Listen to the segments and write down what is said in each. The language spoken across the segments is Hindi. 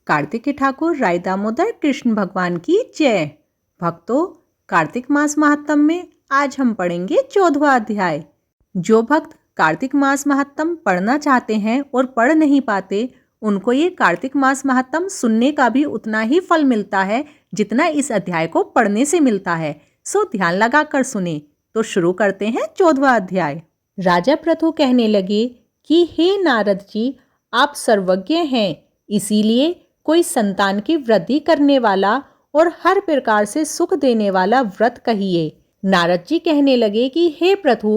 कार्तिक ठाकुर राय दामोदर कृष्ण भगवान की जय। भक्तों, कार्तिक मास महात्म में आज हम पढ़ेंगे 14वां अध्याय। जो भक्त कार्तिक मास महात्म पढ़ना चाहते हैं और पढ़ नहीं पाते, उनको ये कार्तिक मास महात्म सुनने का भी उतना ही फल मिलता है जितना इस अध्याय को पढ़ने से मिलता है। सो ध्यान लगाकर सुने। तो शुरू करते हैं 14वां अध्याय। राजा प्रथु कहने लगे कि हे नारद जी, आप सर्वज्ञ हैं, इसीलिए कोई संतान की वृद्धि करने वाला और हर प्रकार से सुख देने वाला व्रत कहिए। नारद जी कहने लगे कि हे प्रभु,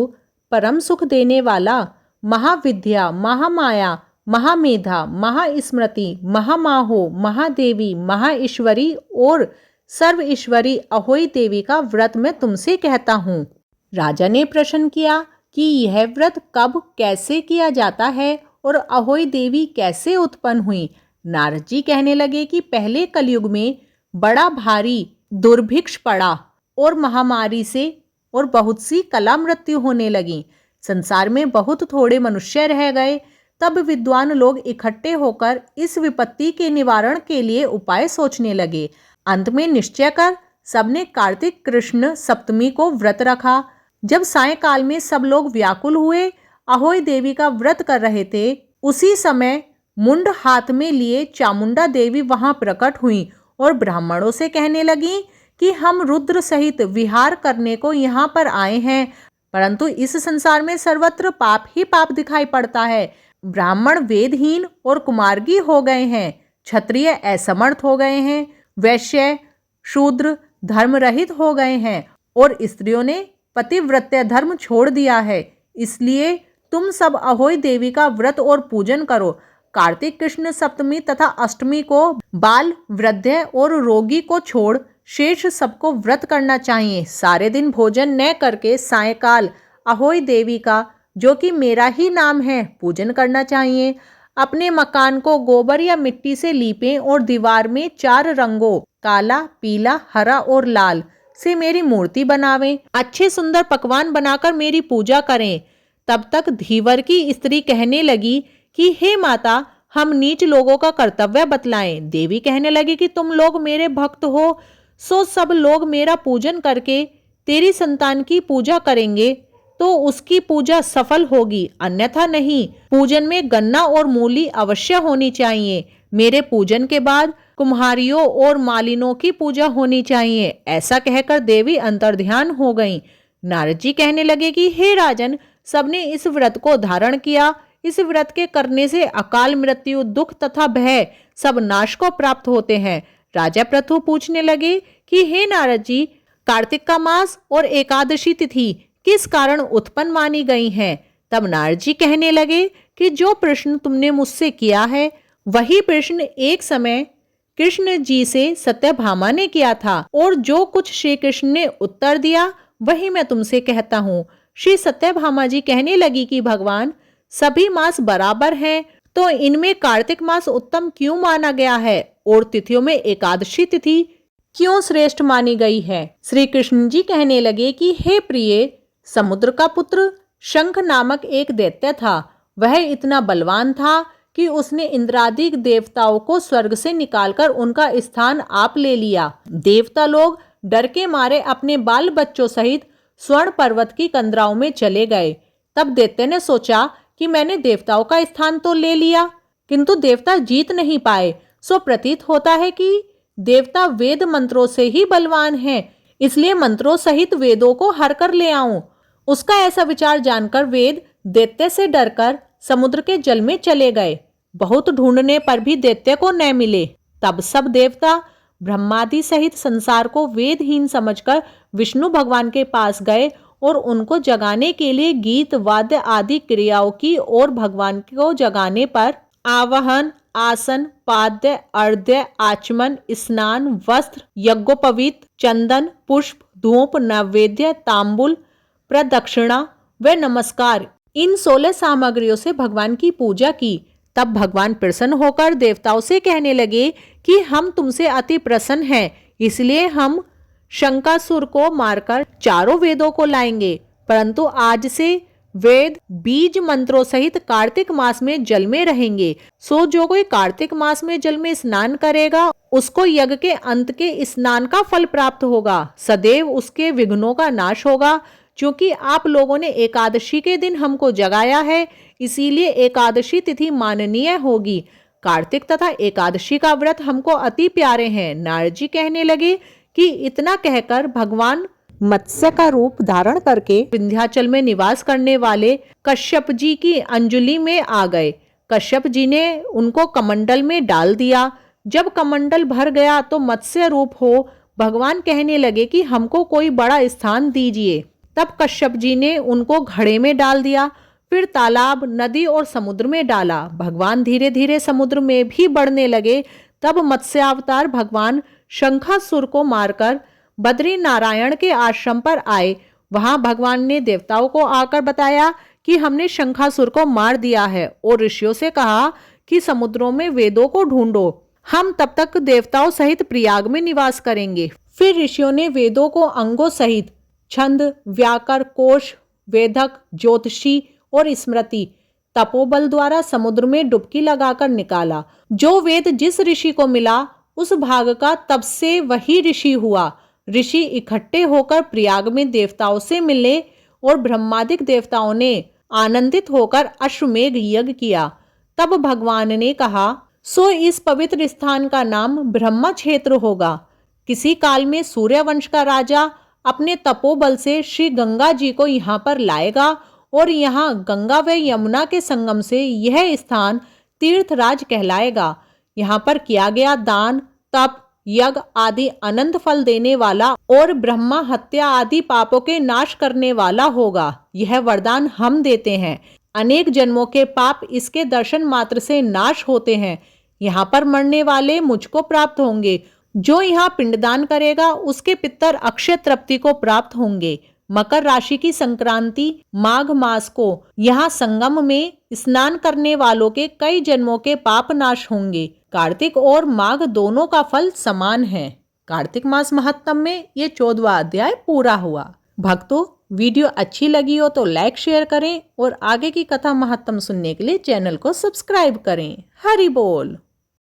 परम सुख देने वाला, महाविद्या, महामाया, महामेधा, महास्मृति, महामाहो, महादेवी, महाईश्वरी और सर्व ईश्वरी अहोई देवी का व्रत मैं तुमसे कहता हूँ। राजा ने प्रश्न किया कि यह व्रत कब कैसे किया जाता है और अहोई देवी कैसे उत्पन्न हुई। नारद जी कहने लगे कि पहले कलयुग में बड़ा भारी दुर्भिक्ष पड़ा और महामारी से और बहुत सी कला मृत्यु होने लगी। संसार में बहुत थोड़े मनुष्य रह गए। तब विद्वान लोग इकट्ठे होकर इस विपत्ति के निवारण के लिए उपाय सोचने लगे। अंत में निश्चय कर सबने कार्तिक कृष्ण सप्तमी को व्रत रखा। जब सायंकाल में सब लोग व्याकुल हुए अहोई देवी का व्रत कर रहे थे, उसी समय मुंड हाथ में लिए चामुंडा देवी वहां प्रकट हुई और ब्राह्मणों से कहने लगी कि हम रुद्र सहित विहार करने को यहाँ पर आए हैं, परंतु इस संसार में सर्वत्र पाप ही पाप दिखाई पड़ता है। ब्राह्मण वेदहीन और कुमार्गी हो गए हैं, क्षत्रिय असमर्थ हो गए हैं, वैश्य शूद्र धर्म रहित हो गए हैं और स्त्रियों ने पतिव्रत्य धर्म छोड़ दिया है। इसलिए तुम सब अहोई देवी का व्रत और पूजन करो। कार्तिक कृष्ण सप्तमी तथा अष्टमी को बाल, वृद्ध और रोगी को छोड़ शेष सबको व्रत करना चाहिए। सारे दिन भोजन न करके सायंकाल अहोई देवी का, जो कि मेरा ही नाम है, पूजन करना चाहिए। अपने मकान को गोबर या मिट्टी से लीपें और दीवार में 4 रंगों काला, पीला, हरा और लाल से मेरी मूर्ति बनावें। अच्छे सुंदर पकवान बनाकर मेरी पूजा करें। तब तक धीवर की स्त्री कहने लगी कि हे माता, हम नीच लोगों का कर्तव्य बतलाएं। देवी कहने लगी कि तुम लोग मेरे भक्त हो, सो सब लोग मेरा पूजन करके तेरी संतान की पूजा करेंगे तो उसकी पूजा सफल होगी, अन्यथा नहीं। पूजन में गन्ना और मूली अवश्य होनी चाहिए। मेरे पूजन के बाद कुम्हारियों और मालिनों की पूजा होनी चाहिए। ऐसा कहकर देवी अंतर्ध्यान हो गईं। नारद जी कहने लगे कि हे राजन, सबने इस व्रत को धारण किया। इस व्रत के करने से अकाल मृत्यु, दुख तथा भय सब नाश को प्राप्त होते हैं। राजा प्रथु पूछने लगे कि हे नारद जी, कार्तिक का मास और एकादशी तिथि किस कारण उत्पन्न मानी गई हैं? तब नारद जी कहने लगे कि जो प्रश्न तुमने मुझसे किया है, वही प्रश्न एक समय कृष्ण जी से सत्यभामा ने किया था और जो कुछ श्री कृष्ण ने उत्तर दिया वही मैं तुमसे कहता हूँ। श्री सत्यभामा जी कहने लगी कि भगवान, सभी मास बराबर हैं, तो इनमें कार्तिक मास उत्तम क्यों माना गया है और तिथियों में एकादशी तिथि क्यों श्रेष्ठ मानी गई है? श्री कृष्ण जी कहने लगे कि हे प्रिय, समुद्र का पुत्र शंख नामक एक दैत्य था। वह इतना बलवान था कि उसने इंद्रादिक देवताओं को स्वर्ग से निकालकर उनका स्थान आप ले लिया। देवता लोग डर के मारे अपने बाल बच्चों सहित स्वर्ण पर्वत की कंदराओं में चले गए। तब दैत्य ने सोचा कि मैंने देवताओं का स्थान तो ले लिया, किंतु देवता जीत नहीं पाए। सो प्रतीत होता है कि देवता वेद मंत्रों से ही बलवान हैं, इसलिए मंत्रों सहित वेदों को हर कर ले आऊं। उसका ऐसा विचार जानकर वेद दैत्य से डरकर समुद्र के जल में चले गए। बहुत ढूंढने पर भी दैत्य को न मिले। तब सब देवता ब्रह्मादि सहित संसार को वेदहीन समझकर विष्णु भगवान के पास गए और उनको जगाने के लिए गीत, वाद्य आदि क्रियाओं की और भगवान को जगाने पर आवाहन, आसन, पाद्य, अर्घ्य, आचमन, स्नान, वस्त्र, यज्ञोपवीत, चंदन, पुष्प, धूप, नैवेद्य, तांबुल, प्रदक्षिणा व नमस्कार, इन 16 सामग्रियों से भगवान की पूजा की। तब भगवान प्रसन्न होकर देवताओं से कहने लगे कि हम तुमसे अति प्रसन्न हैं, इसलिए हम शंकासुर को मारकर चारों वेदों को लाएंगे। परंतु आज से वेद बीज मंत्रों सहित कार्तिक मास में जल में रहेंगे। सो जो कोई कार्तिक मास में जल में स्नान करेगा उसको यज्ञ के अंत के स्नान का फल प्राप्त होगा। सदैव उसके विघ्नों का नाश होगा। क्योंकि आप लोगों ने एकादशी के दिन हमको जगाया है, इसीलिए एकादशी तिथि माननीय होगी। कार्तिक तथा एकादशी का व्रत हमको अति प्यारे हैं। नारद जी कहने लगे कि इतना कहकर भगवान मत्स्य का रूप धारण करके विंध्याचल में निवास करने वाले कश्यप जी की अंजलि में आ गए। कश्यप जी ने उनको कमंडल में डाल दिया। जब कमंडल भर गया तो मत्स्य रूप हो भगवान कहने लगे कि हमको कोई बड़ा स्थान दीजिए। तब कश्यप जी ने उनको घड़े में डाल दिया, फिर तालाब, नदी और समुद्र में डाला। भगवान धीरे धीरे समुद्र में भी बढ़ने लगे। तब मत्स्यावतार भगवान शंखासुर को मारकर बद्री नारायण के आश्रम पर आए। वहां भगवान ने देवताओं को आकर बताया कि हमने शंखासुर को मार दिया है और ऋषियों से कहा कि समुद्रों में वेदों को ढूंढो, हम तब तक देवताओं सहित प्रयाग में निवास करेंगे। फिर ऋषियों ने वेदों को अंगों सहित छंद, व्याकर, कोश, वेदक, ज्योतिषी और स्मृति तपोबल द्वारा समुद्र में डुबकी लगाकर निकाला। जो वेद जिस ऋषि को मिला उस भाग का तब से वही ऋषि हुआ। ऋषि इकट्ठे होकर प्रयाग में देवताओं से मिले और ब्रह्मादिक देवताओं ने आनंदित होकर अश्वमेघ यज्ञ किया। तब भगवान ने कहा, सो इस पवित्र स्थान का नाम ब्रह्मा क्षेत्र होगा। किसी काल में सूर्यवंश का राजा अपने तपोबल से श्री गंगा जी को यहाँ पर लाएगा और यहाँ गंगा व यमुना के संगम से यह स्थान तीर्थराज कहलाएगा। यहाँ पर किया गया दान, तप, यज्ञ आदि अनंत फल देने वाला और ब्रह्मा हत्या आदि पापों के नाश करने वाला होगा। यह वरदान हम देते हैं। अनेक जन्मों के पाप इसके दर्शन मात्र से नाश होते हैं। यहाँ पर मरने वाले मुझको प्राप्त होंगे। जो यहाँ पिंडदान करेगा उसके पितर अक्षय तृप्ति को प्राप्त होंगे। मकर राशि की संक्रांति माघ मास को यहाँ संगम में स्नान करने वालों के कई जन्मों के पाप नाश होंगे। कार्तिक और माघ दोनों का फल समान है। कार्तिक मास महात्म में ये 14वां अध्याय पूरा हुआ। भक्तों, वीडियो अच्छी लगी हो तो लाइक शेयर करें और आगे की कथा महात्म सुनने के लिए चैनल को सब्सक्राइब करें। हरि बोल।